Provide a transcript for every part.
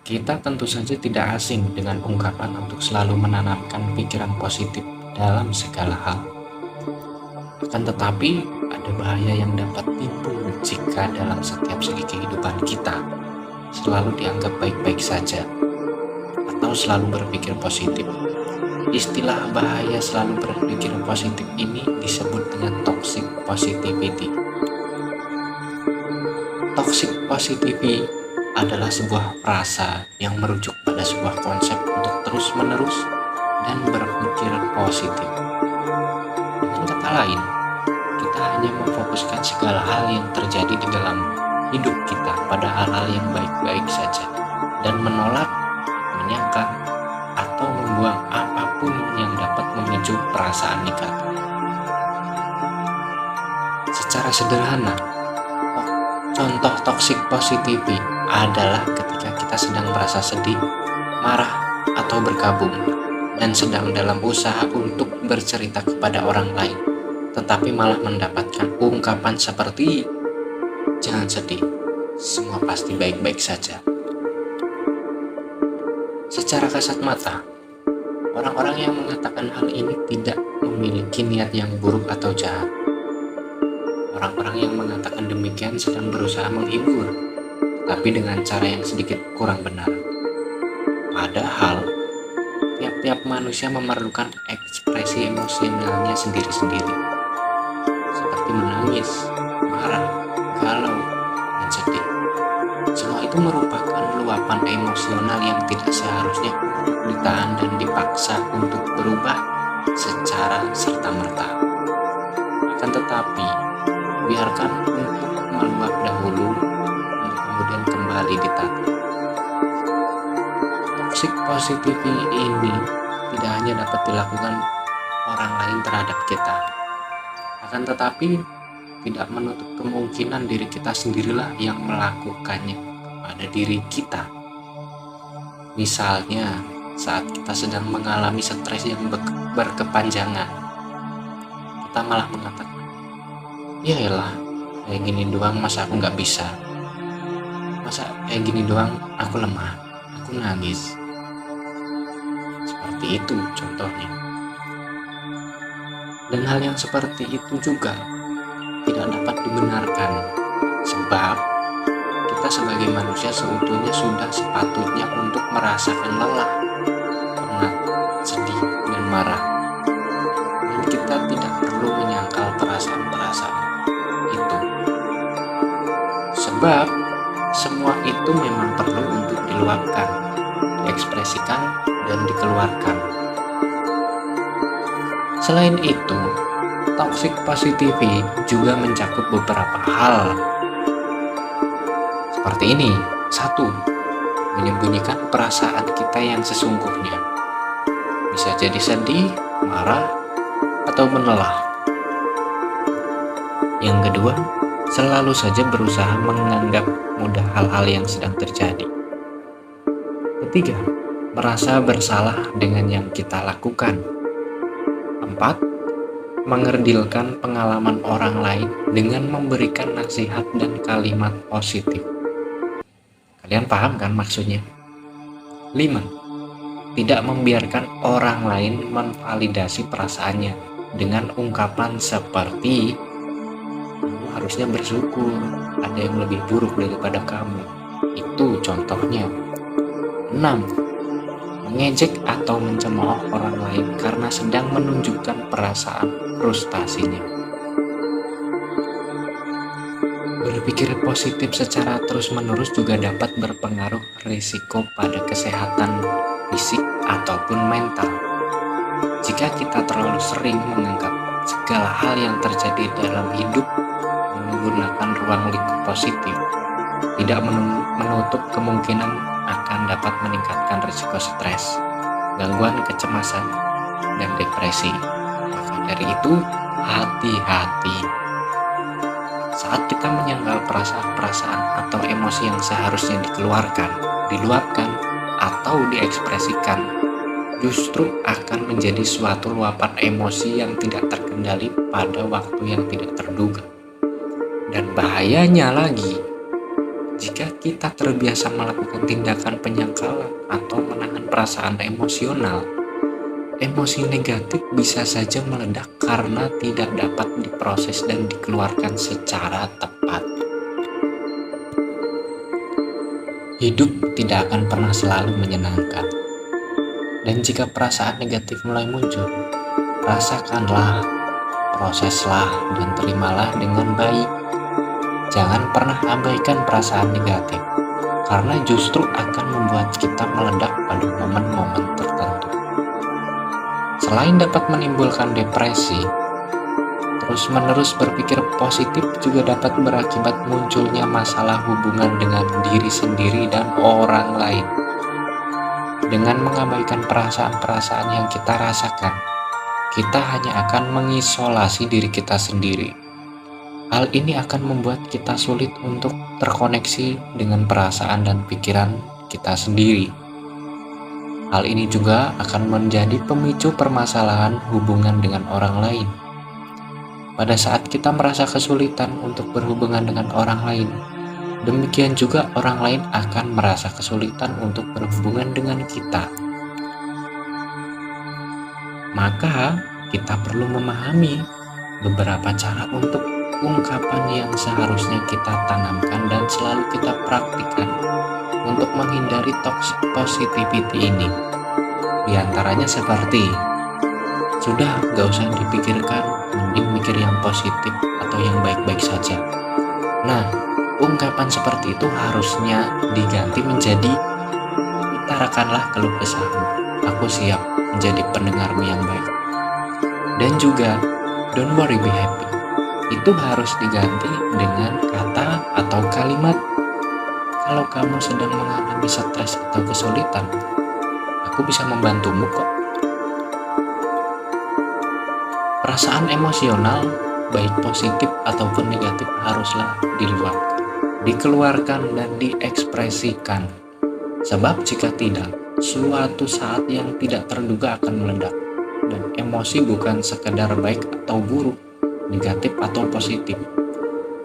Kita tentu saja tidak asing dengan ungkapan untuk selalu menanamkan pikiran positif dalam segala hal. Akan tetapi, ada bahaya yang dapat timbul jika dalam setiap segi kehidupan kita selalu dianggap baik-baik saja atau selalu berpikir positif. Istilah bahaya selalu berpikir positif ini disebut dengan toxic positivity. Toxic positivity adalah sebuah frasa yang merujuk pada sebuah konsep untuk terus-menerus dan berpikir positif. Dengan kata lain, kita hanya memfokuskan segala hal yang terjadi di dalam hidup kita pada hal-hal yang baik-baik saja dan menolak, menyangka, atau membuang apapun yang dapat memicu perasaan negatif. Secara sederhana, contoh toxic positivity adalah ketika kita sedang merasa sedih, marah, atau berkabung dan sedang dalam usaha untuk bercerita kepada orang lain, tetapi malah mendapatkan ungkapan seperti "Jangan sedih, semua pasti baik-baik saja." Secara kasat mata, orang-orang yang mengatakan hal ini tidak memiliki niat yang buruk atau jahat. Orang-orang yang mengatakan demikian sedang berusaha menghibur, tapi dengan cara yang sedikit kurang benar. Padahal, tiap-tiap manusia memerlukan ekspresi emosionalnya sendiri-sendiri, seperti menangis, marah, galau, dan sedih. Semua itu merupakan luapan emosional yang tidak seharusnya ditahan dan dipaksa untuk berubah secara serta-merta. Akan tetapi, biarkan untuk meluap dahulu untuk kemudian kembali ditata. Toxic positivity ini tidak hanya dapat dilakukan orang lain terhadap kita, akan tetapi tidak menutup kemungkinan diri kita sendirilah yang melakukannya pada diri kita. Misalnya, saat kita sedang mengalami stres yang berkepanjangan, kita malah mengatakan, "Yaelah, kayak gini doang masa aku gak bisa? Masa kayak gini doang aku lemah, aku nangis?" Seperti itu contohnya. Dan hal yang seperti itu juga tidak dapat dibenarkan, sebab kita sebagai manusia seutuhnya sudah sepatutnya untuk merasakan lelah, penat, sedih, dan marah. Dan kita tidak perlu menyangkal perasaan-perasaan itu, sebab semua itu memang perlu untuk diluapkan, diekspresikan, dan dikeluarkan. Selain itu, toxic positivity juga mencakup beberapa hal seperti ini. 1. Menyembunyikan perasaan kita yang sesungguhnya. Bisa jadi sedih, marah, atau menelah. Yang kedua, selalu saja berusaha menganggap mudah hal-hal yang sedang terjadi. Ketiga, merasa bersalah dengan yang kita lakukan. 4. Mengerdilkan pengalaman orang lain dengan memberikan nasihat dan kalimat positif. Kalian paham kan maksudnya? 5. Tidak membiarkan orang lain memvalidasi perasaannya dengan ungkapan seperti "Kamu harusnya bersyukur, ada yang lebih buruk daripada kamu." Itu contohnya. 6. Mengejek atau mencemooh orang lain karena sedang menunjukkan perasaan frustasinya. Berpikir positif secara terus-menerus juga dapat berpengaruh risiko pada kesehatan fisik ataupun mental. Jika kita terlalu sering menganggap segala hal yang terjadi dalam hidup menggunakan ruang lingkup positif, tidak menutup kemungkinan akan dapat meningkatkan risiko stres, gangguan kecemasan, dan depresi. Maka dari itu, hati-hati. Saat kita menyangkal perasaan-perasaan atau emosi yang seharusnya dikeluarkan, diluapkan, atau diekspresikan, justru akan menjadi suatu luapan emosi yang tidak terkendali pada waktu yang tidak terduga. Dan bahayanya lagi, Jika kita terbiasa melakukan tindakan penyangkalan atau menahan perasaan emosional, emosi negatif bisa saja meledak karena tidak dapat diproses dan dikeluarkan secara tepat. Hidup tidak akan pernah selalu menyenangkan. Dan jika perasaan negatif mulai muncul, rasakanlah, proseslah, dan terimalah dengan baik. Jangan pernah abaikan perasaan negatif, karena justru akan membuat kita meledak pada momen-momen tertentu. Selain dapat menimbulkan depresi, terus-menerus berpikir positif juga dapat berakibat munculnya masalah hubungan dengan diri sendiri dan orang lain. Dengan mengabaikan perasaan-perasaan yang kita rasakan, kita hanya akan mengisolasi diri kita sendiri. Hal ini akan membuat kita sulit untuk terkoneksi dengan perasaan dan pikiran kita sendiri. Hal ini juga akan menjadi pemicu permasalahan hubungan dengan orang lain. Pada saat kita merasa kesulitan untuk berhubungan dengan orang lain, demikian juga orang lain akan merasa kesulitan untuk berhubungan dengan kita. Maka, kita perlu memahami beberapa cara untuk ungkapan yang seharusnya kita tanamkan dan selalu kita praktikkan untuk menghindari toxic positivity ini. Di antaranya seperti, sudah gak usah dipikirkan, mending mikir yang positif atau yang baik-baik saja. Nah, ungkapan seperti itu harusnya diganti menjadi, utarakanlah keluh kesahmu, aku siap menjadi pendengarmu yang baik. Dan juga, don't worry be happy, itu harus diganti dengan kata atau kalimat, kalau kamu sedang mengalami stres atau kesulitan, aku bisa membantumu kok. Perasaan emosional, baik positif ataupun negatif, haruslah diluapkan, dikeluarkan dan diekspresikan. Sebab jika tidak, suatu saat yang tidak terduga akan meledak. Dan emosi bukan sekedar baik atau buruk, negatif atau positif.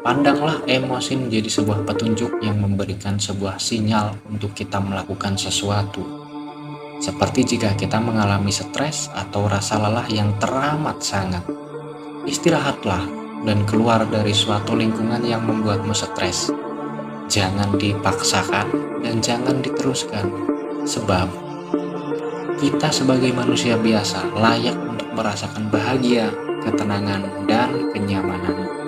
Pandanglah emosi menjadi sebuah petunjuk yang memberikan sebuah sinyal untuk kita melakukan sesuatu. Seperti jika kita mengalami stres atau rasa lelah yang teramat sangat, istirahatlah dan keluar dari suatu lingkungan yang membuatmu stres. Jangan dipaksakan dan jangan diteruskan, sebab kita sebagai manusia biasa layak untuk merasakan bahagia, ketenangan, dan kenyamanan.